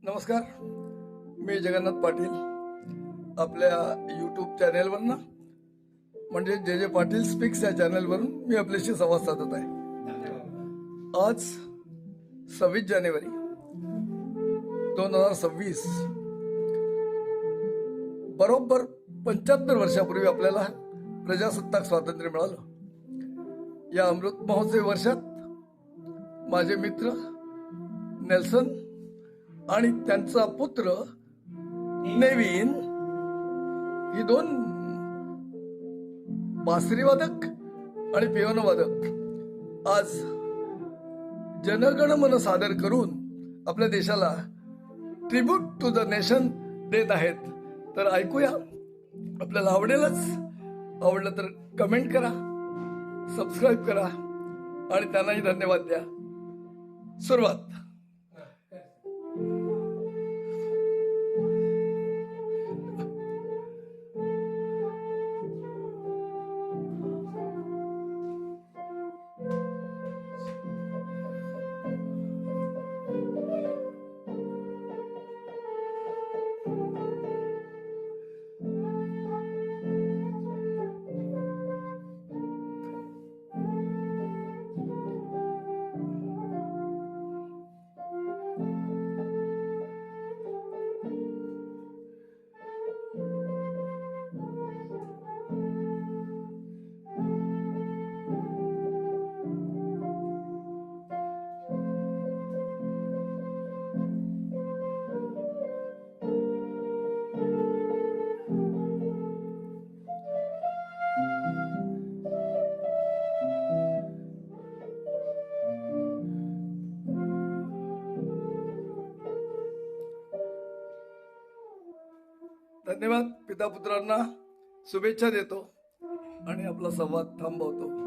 नमस्कार, मी जगन्नाथ पाटील आपल्या यूट्यूब चॅनेलवरनं म्हणजे जे जे पाटील स्पीक्स या चॅनेलवरून मी आपल्याशी संवाद साधत आहे. आज 26 जानेवारी 2026 बरोबर 75 वर्षापूर्वी आपल्याला प्रजासत्ताक स्वातंत्र्य मिळालं. या अमृत महोत्सवी वर्षात माझे मित्र नेल्सन आणि त्यांचा पुत्र नेविन ही दोन बासरीवादक आणि पियानोवादक आज जनगणमन सादर करून आपल्या देशाला ट्रिब्यूट टू द नेशन देत आहेत. तर ऐकूया, आपल्याला आवडेलच. आवडलं तर कमेंट करा, सबस्क्राईब करा आणि त्यांनाही धन्यवाद द्या. सुरुवात. धन्यवाद. पिता पुत्रांना शुभेच्छा देतो आणि आपला संवाद थांबवतो.